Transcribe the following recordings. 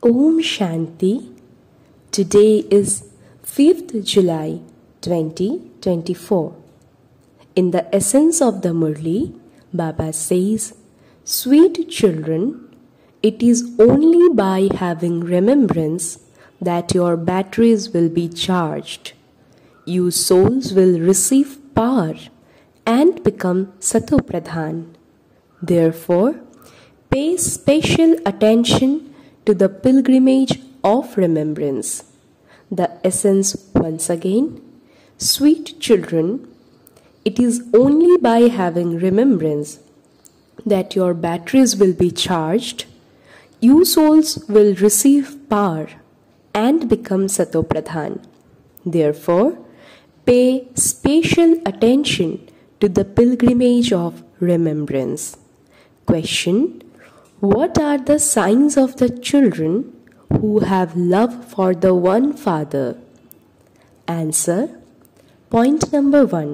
Om Shanti. Today is 5th July 2024. In the essence of the Murli, Baba says, "Sweet children, it is only by having remembrance that your batteries will be charged. You souls will receive power and become Satopradhan. Therefore, pay special attention to the pilgrimage of remembrance." The essence once again, sweet children, it is only by having remembrance that your batteries will be charged, you souls will receive power and become Satopradhan. Therefore, pay special attention to the pilgrimage of remembrance. Question: what are the signs of the children who have love for the one Father? Answer: point number 1.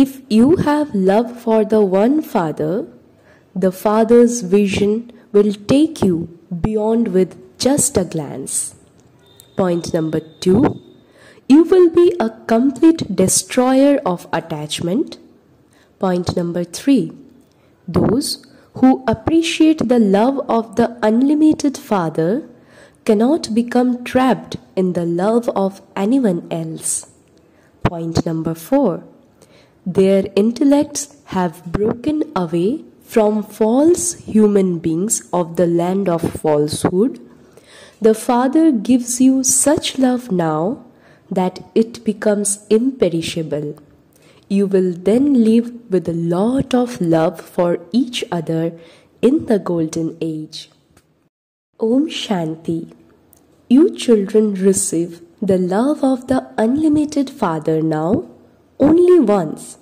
If you have love for the one Father, the Father's vision will take you beyond with just a glance. Point number 2. You will be a complete destroyer of attachment. Point number 3. Those who appreciate the love of the unlimited Father cannot become trapped in the love of anyone else. Point number 4. Their intellects have broken away from false human beings of the land of falsehood. The Father gives you such love now that it becomes imperishable. You will then live with a lot of love for each other in the golden age. Om Shanti. You children receive the love of the unlimited Father now only once,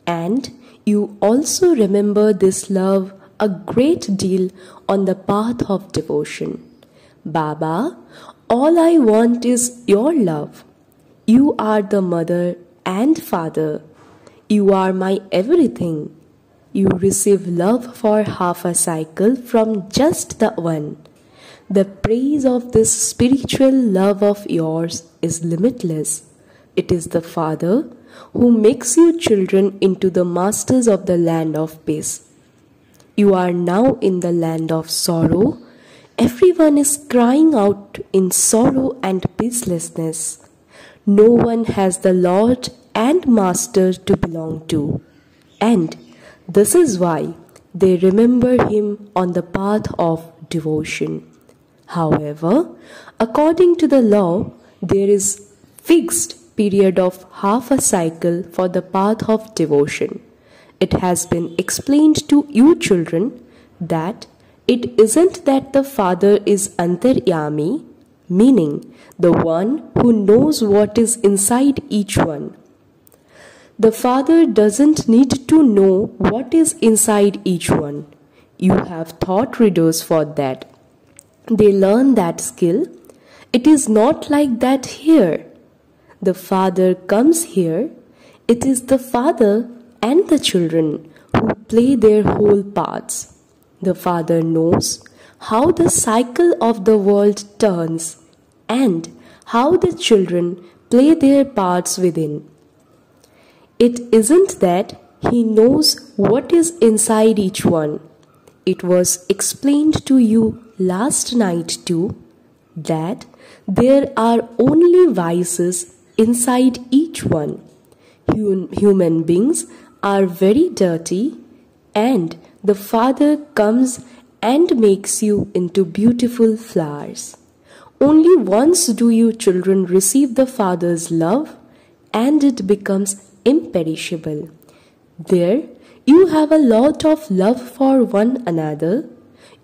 and you also remember this love a great deal on the path of devotion. Baba, all I want is your love. You are the mother and father. You are my everything. You receive love for half a cycle from just the one. The praise of this spiritual love of yours is limitless. It is the Father who makes you children into the masters of the land of peace. You are now in the land of sorrow. Everyone is crying out in sorrow and peacelessness. No one has the Lord and Master to belong to, and this is why they remember him on the path of devotion. However, according to the law, there is fixed period of half a cycle for the path of devotion. It has been explained to you children that it isn't that the Father is Antaryami, meaning the one who knows what is inside each one. The Father doesn't need to know what is inside each one. You have thought readers for that. They learn that skill. It is not like that here. The Father comes here. It is the Father and the children who play their whole parts. The Father knows how the cycle of the world turns and how the children play their parts within. It isn't that he knows what is inside each one. It was explained to you last night too that there are only vices inside each one. Human beings are very dirty, and the Father comes and makes you into beautiful flowers. Only once do you children receive the Father's love, and it becomes imperishable. There you have a lot of love for one another.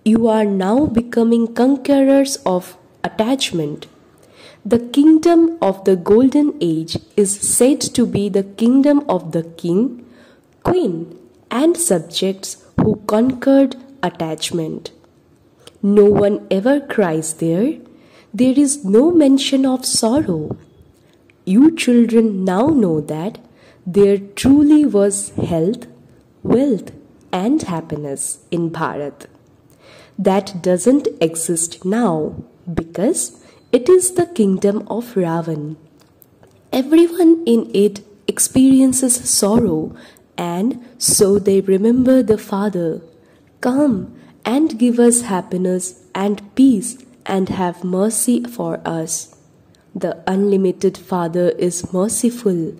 You are now becoming conquerors of attachment. The kingdom of the golden age is said to be the kingdom of the king, queen, and subjects who conquered attachment. No one ever cries there. There is no mention of sorrow. You children now know that there truly was health, wealth, and happiness in Bharat. that doesn't exist now because it is the kingdom of Ravan. Everyone in it experiences sorrow, and so they remember the Father. Come and give us happiness and peace and have mercy for us. The unlimited Father is merciful.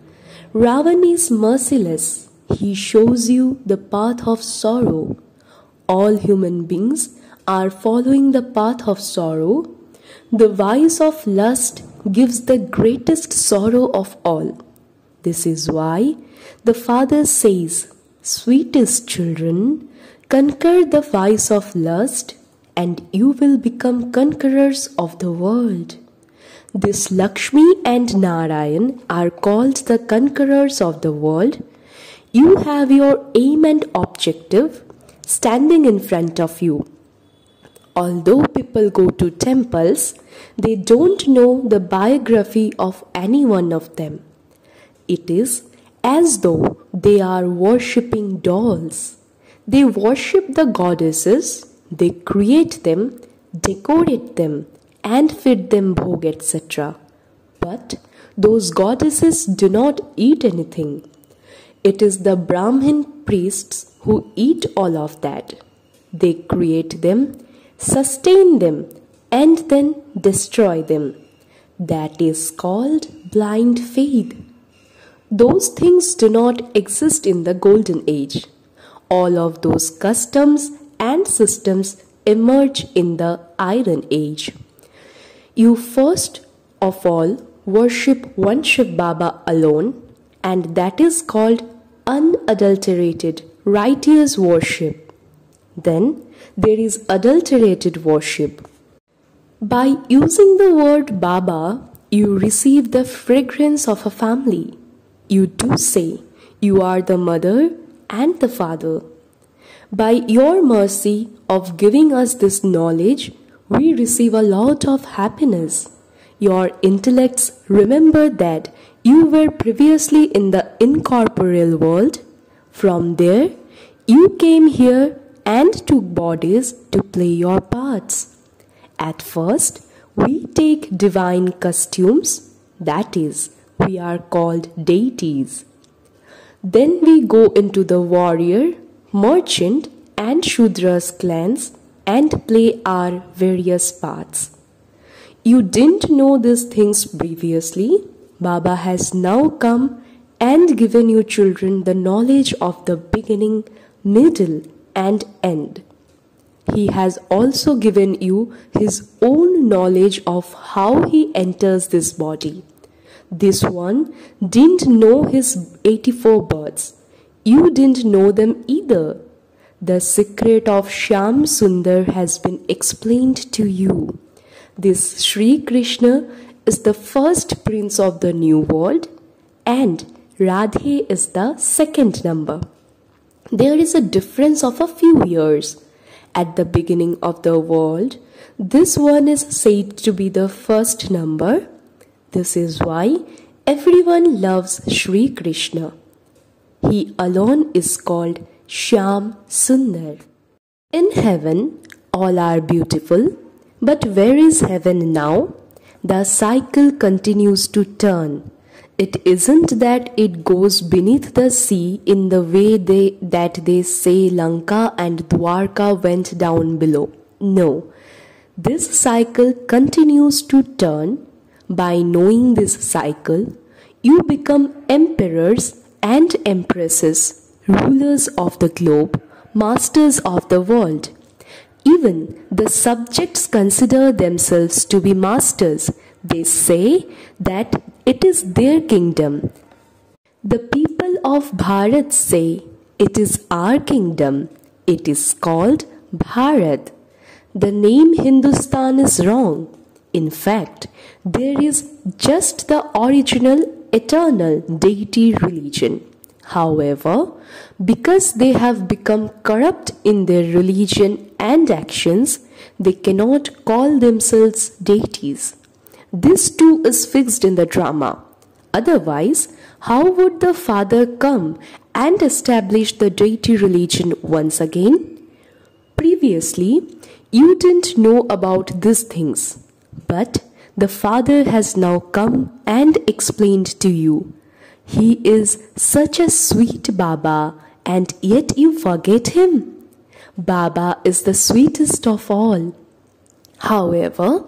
Ravan is merciless. He shows you the path of sorrow. All human beings are following the path of sorrow. The vice of lust gives the greatest sorrow of all. This is why the Father says, "Sweetest children, conquer the vice of lust, and you will become conquerors of the world." This Lakshmi and Narayan are called the conquerors of the world. You have your aim and objective standing in front of you. Although people go to temples, they don't know the biography of any one of them. It is as though they are worshipping dolls. They worship the goddesses, they create them, decorate them, and feed them bhog, etc. But those goddesses do not eat anything. It is the Brahmin priests who eat all of that. They create them, sustain them, and then destroy them. That is called blind faith. Those things do not exist in the Golden Age. All of those customs and systems emerge in the Iron Age. You first of all worship one Shiv Baba alone, and that is called unadulterated, righteous worship. Then there is adulterated worship. By using the word Baba, you receive the fragrance of a family. You do say, "You are the mother and the father." By your mercy of giving us this knowledge, we receive a lot of happiness. Your intellects remember that you were previously in the incorporeal world. From there, you came here and took bodies to play your parts. At first, we take divine costumes, that is, we are called deities. Then we go into the warrior, merchant, and Shudras clans and play our various parts. You didn't know these things previously. Baba has now come and given you children the knowledge of the beginning, middle, and end. He has also given you his own knowledge of how he enters this body. This one didn't know his 84 births. You didn't know them either. The secret of Shyam Sundar has been explained to you. This Sri Krishna is the first prince of the new world, and Radhe is the second number. There is a difference of a few years. At the beginning of the world, this one is said to be the first number. This is why everyone loves Sri Krishna. He alone is called Shyam Sundar. In heaven, all are beautiful. But where is heaven now? The cycle continues to turn. It isn't that it goes beneath the sea in the way that they say Lanka and Dwarka went down below. No. This cycle continues to turn. By knowing this cycle, you become emperors and empresses, rulers of the globe, masters of the world. Even the subjects consider themselves to be masters. They say that it is their kingdom. The people of Bharat say, "It is our kingdom. It is called Bharat." The name Hindustan is wrong. In fact, there is just the original eternal deity religion. However, because they have become corrupt in their religion and actions, they cannot call themselves deities. This too is fixed in the drama. Otherwise, how would the Father come and establish the deity religion once again? Previously, You didn't know about these things, but the Father has now come and explained to you. He is such a sweet Baba, and yet you forget him. Baba is the sweetest of all. However,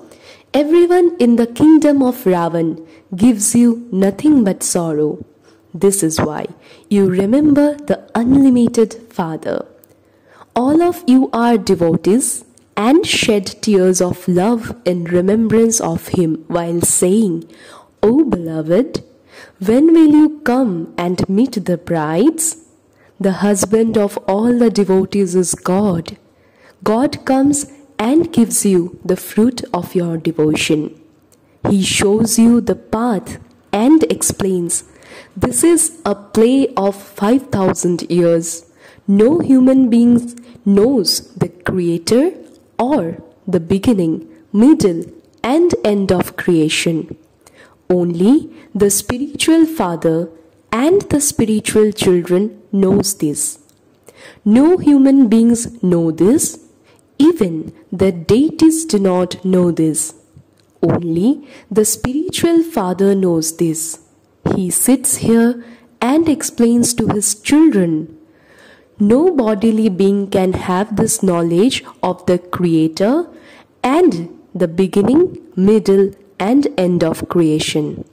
everyone in the kingdom of Ravan gives you nothing but sorrow. This is why you remember the unlimited Father. All of you are devotees and shed tears of love in remembrance of him while saying, "O beloved, when will you come and meet the brides?" The husband of all the devotees is God. God comes and gives you the fruit of your devotion. He shows you the path and explains, "This is a play of 5,000 years. No human being knows the Creator or the beginning, middle, and end of creation. Only the spiritual father and the spiritual children knows this. No human beings know this. Even the deities do not know this. Only the spiritual father knows this. He sits here and explains to his children. No bodily being can have this knowledge of the Creator and the beginning, middle, and end of creation.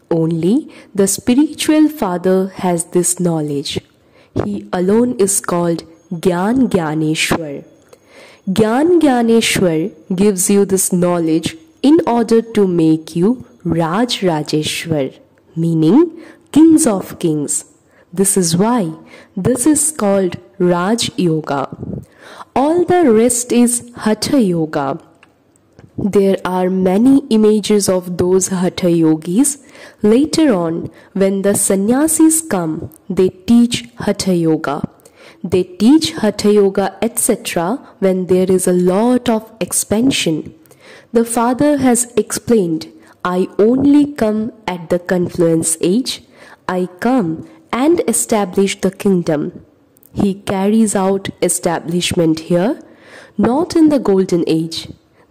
Only the spiritual Father has this knowledge. He alone is called Gyan Gyaneshwar. Gyan Gyaneshwar gives you this knowledge in order to make you Raj Rajeshwar, meaning kings of kings. This is why this is called Raj Yoga. All the rest is Hatha Yoga. There are many images of those Hatha Yogis. Later on, when the sannyasis come, they teach Hatha Yoga. They teach Hatha Yoga, etc. when there is a lot of expansion. The Father has explained, "I only come at the confluence age. I come and establish the kingdom." He carries out establishment here, not in the golden age.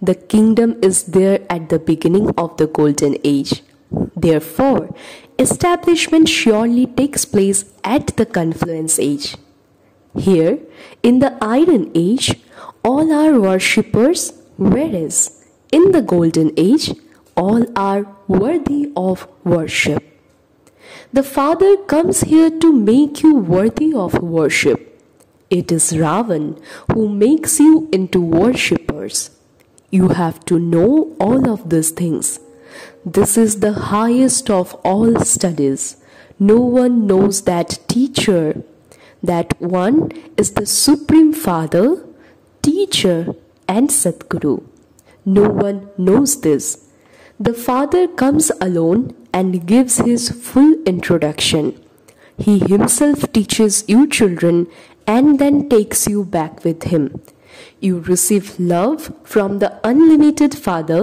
The kingdom is there at the beginning of the golden age. Therefore, establishment surely takes place at the confluence age. Here, in the iron age, all are worshippers, whereas in the golden age, all are worthy of worship. The Father comes here to make you worthy of worship. It is Ravan who makes you into worshippers. You have to know all of these things. This is the highest of all studies. No one knows that teacher. That one is the Supreme Father, teacher, and Sadguru. No one knows this. The Father comes alone and gives his full introduction. He himself teaches you children and then takes you back with him. You receive love from the unlimited Father,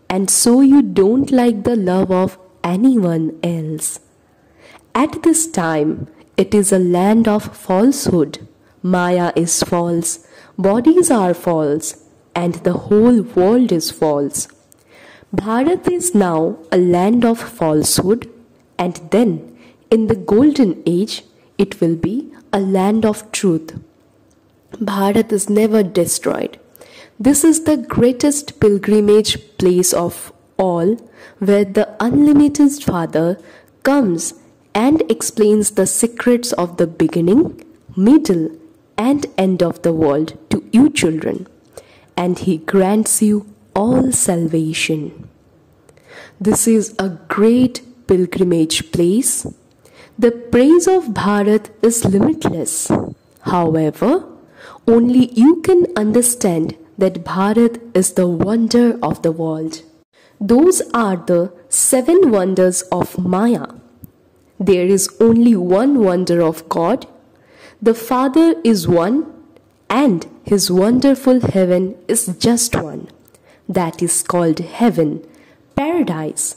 and so you don't like the love of anyone else. At this time, it is a land of falsehood. Maya is false, bodies are false, and the whole world is false. Bharat is now a land of falsehood, and then, in the golden age, it will be a land of truth. Bharat is never destroyed. This is the greatest pilgrimage place of all, where the unlimited Father comes and explains the secrets of the beginning, middle, and end of the world to you children, and he grants you all salvation. This is a great pilgrimage place. The praise of Bharat is limitless. However, only you can understand that Bharat is the wonder of the world. Those are the 7 wonders of Maya. There is only one wonder of God. The Father is one, and his wonderful heaven is just one. That is called heaven, paradise.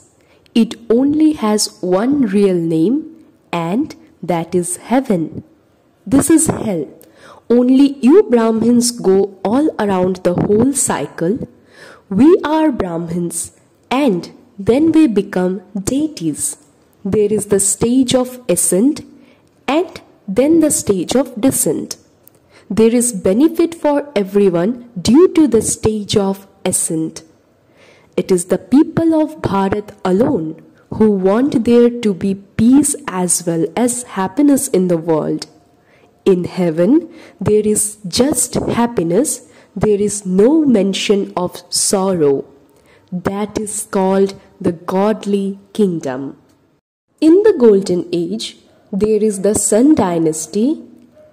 It only has one real name, and that is heaven. This is hell, Only you Brahmins go all around the whole cycle. We are Brahmins and then we become deities. There is the stage of ascent and then the stage of descent. There is benefit for everyone due to the stage of ascent. It is the people of Bharat alone who want there to be peace as well as happiness in the world. In heaven, there is just happiness. There is no mention of sorrow. That is called the godly kingdom. In the golden age, there is the sun dynasty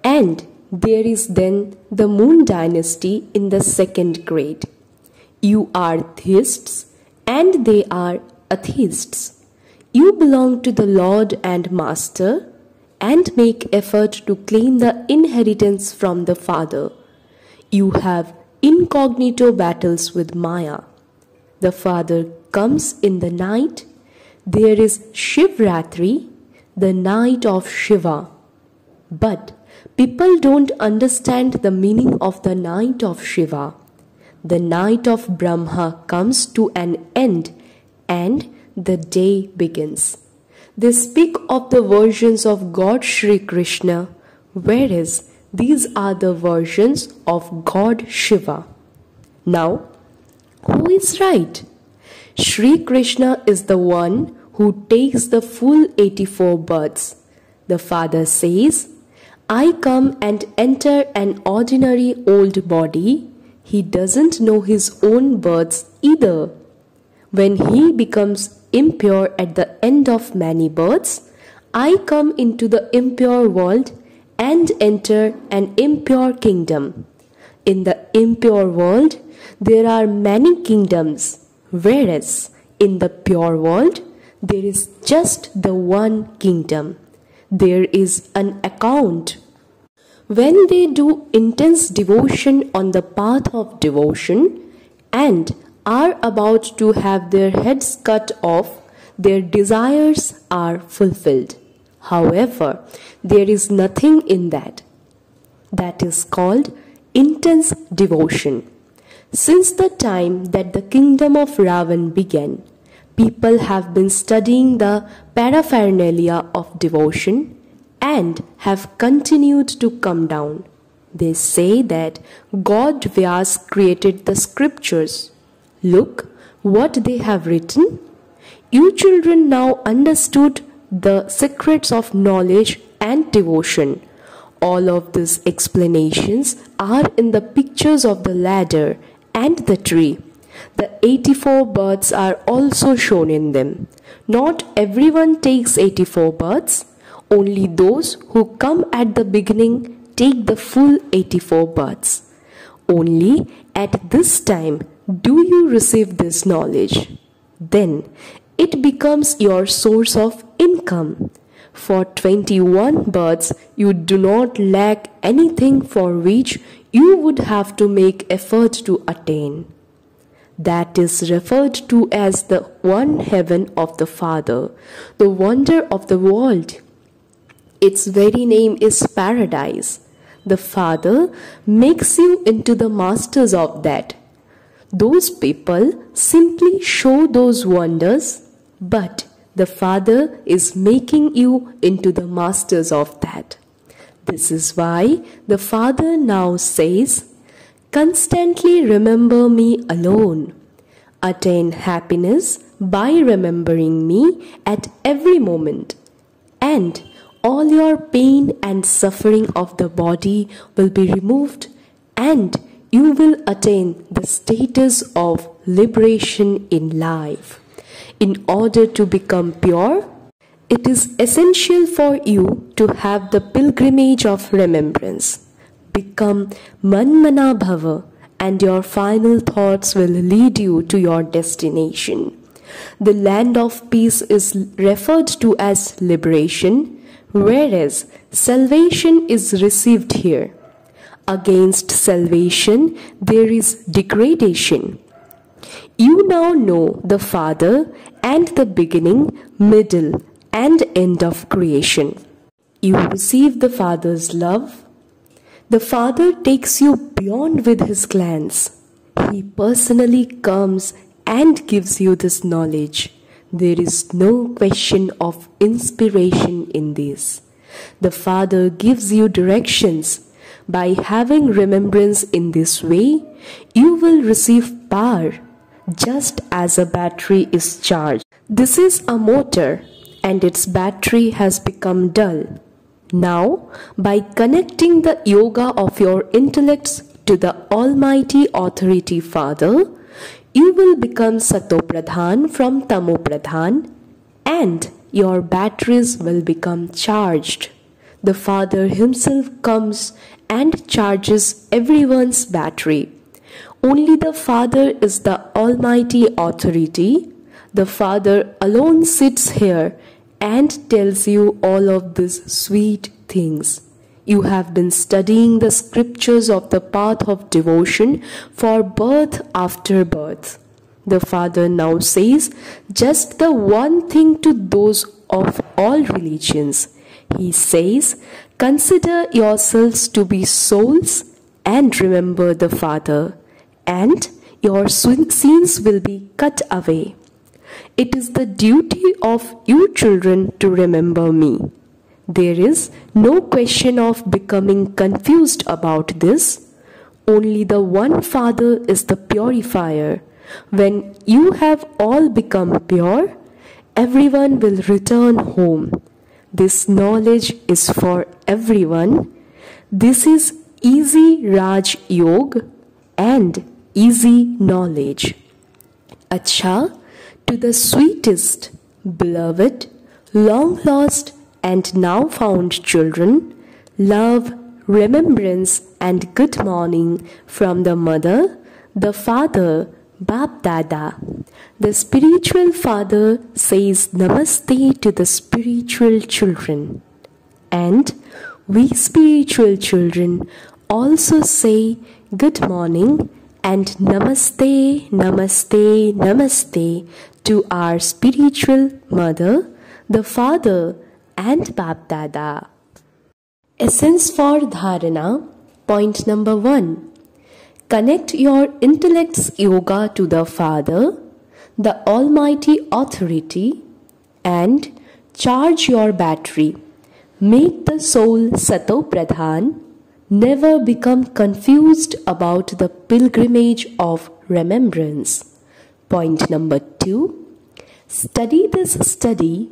and there is then the moon dynasty in the second grade. You are theists and they are atheists. You belong to the Lord and Master and make effort to claim the inheritance from the Father. You have incognito battles with Maya. The Father comes in the night. There is Shivratri, the night of Shiva. But people don't understand the meaning of the night of Shiva. The night of Brahma comes to an end and the day begins. They speak of the versions of God Shri Krishna, whereas these are the versions of God Shiva. Now, who is right? Shri Krishna is the one who takes the full 84 births. The Father says, I come and enter an ordinary old body. He doesn't know his own births either. When he becomes impure at the end of many births, I come into the impure world and enter an impure kingdom. In the impure world, there are many kingdoms, whereas in the pure world, there is just the one kingdom. There is an account. When they do intense devotion on the path of devotion and are about to have their heads cut off, their desires are fulfilled. However, there is nothing in that. That is called intense devotion. Since the time that the kingdom of Ravan began, people have been studying the paraphernalia of devotion and have continued to come down. They say that God Vyas created the scriptures. Look what they have written. You children now understood the secrets of knowledge and devotion. All of these explanations are in the pictures of the ladder and the tree. The 84 births are also shown in them. Not everyone takes 84 births. Only those who come at the beginning take the full 84 births. Only at this time do you receive this knowledge. Then it becomes your source of income. For 21 births, you do not lack anything for which you would have to make effort to attain. That is referred to as the one heaven of the Father, the wonder of the world. Its very name is paradise. The Father makes you into the masters of that. Those people simply show those wonders, but the Father is making you into the masters of that. This is why the Father now says, constantly remember me alone. Attain happiness by remembering me at every moment. And all your pain and suffering of the body will be removed and you will attain the status of liberation in life. In order to become pure, it is essential for you to have the pilgrimage of remembrance. Become Manmana Bhava and your final thoughts will lead you to your destination. The land of peace is referred to as liberation, whereas salvation is received here. Against salvation, there is degradation. You now know the Father and the beginning, middle, and end of creation. You receive the Father's love. The Father takes you beyond with His glance. He personally comes and gives you this knowledge. There is no question of inspiration in this. The Father gives you directions. By having remembrance in this way, you will receive power, just as a battery is charged. This is a motor, and its battery has become dull. Now, by connecting the yoga of your intellects to the Almighty Authority Father, you will become Satopradhan from Tamopradhan, and your batteries will become charged. The Father Himself comes and charges everyone's battery. Only the Father is the Almighty Authority. The Father alone sits here and tells you all of these sweet things. You have been studying the scriptures of the path of devotion for birth after birth. The Father now says just the one thing to those of all religions. He says, consider yourselves to be souls and remember the Father, and your sins will be cut away. It is the duty of you children to remember me. There is no question of becoming confused about this. Only the one Father is the purifier. When you have all become pure, everyone will return home. This knowledge is for everyone. This is easy Raj Yoga and easy knowledge. Acha, to the sweetest, beloved, long lost and now found children, love, remembrance and good morning from the mother, the father, Bap Dada. The spiritual father says namaste to the spiritual children. And we spiritual children also say good morning and namaste, namaste, namaste to our spiritual mother, the father and Bap Dada. Essence for Dharana. Point number 1. Connect your intellect's yoga to the Father, the Almighty Authority, and charge your battery. Make the soul Satopradhan. Never become confused about the pilgrimage of remembrance. Point number 2. Study this study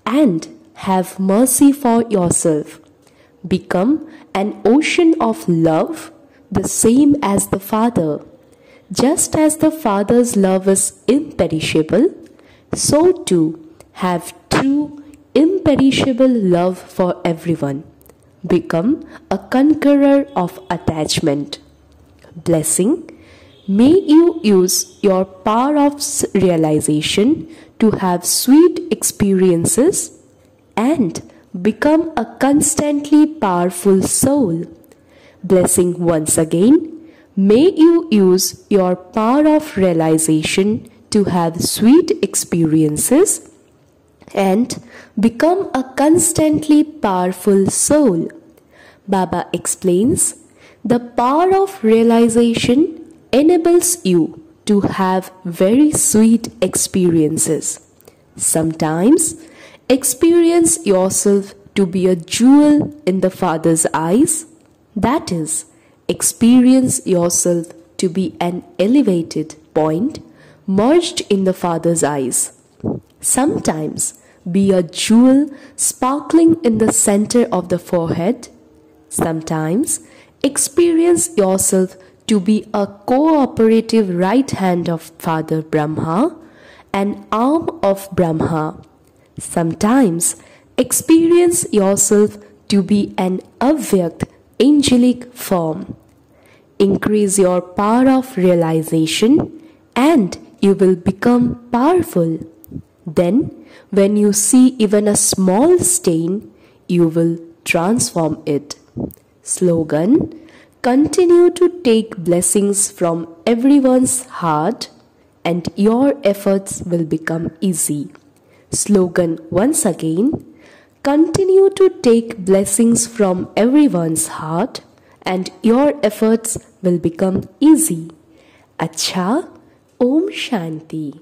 and have mercy for yourself. Become an ocean of love, the same as the Father. Just as the Father's love is imperishable, so too have true imperishable love for everyone. Become a conqueror of attachment. Blessing. May you use your power of realization to have sweet experiences and become a constantly powerful soul. Blessing once again. May you use your power of realization to have sweet experiences and become a constantly powerful soul. Baba explains, the power of realization enables you to have very sweet experiences. Sometimes experience yourself to be a jewel in the Father's eyes. That is, experience yourself to be an elevated point merged in the Father's eyes. Sometimes be a jewel sparkling in the center of the forehead. Sometimes experience yourself to be a cooperative right hand of Father Brahma, an arm of Brahma. Sometimes experience yourself to be an avyakt angelic form. Increase your power of realization and you will become powerful. Then, when you see even a small stain, you will transform it. Slogan: continue to take blessings from everyone's heart and your efforts will become easy. Slogan once again: continue to take blessings from everyone's heart and your efforts will become easy. Acha, Om Shanti.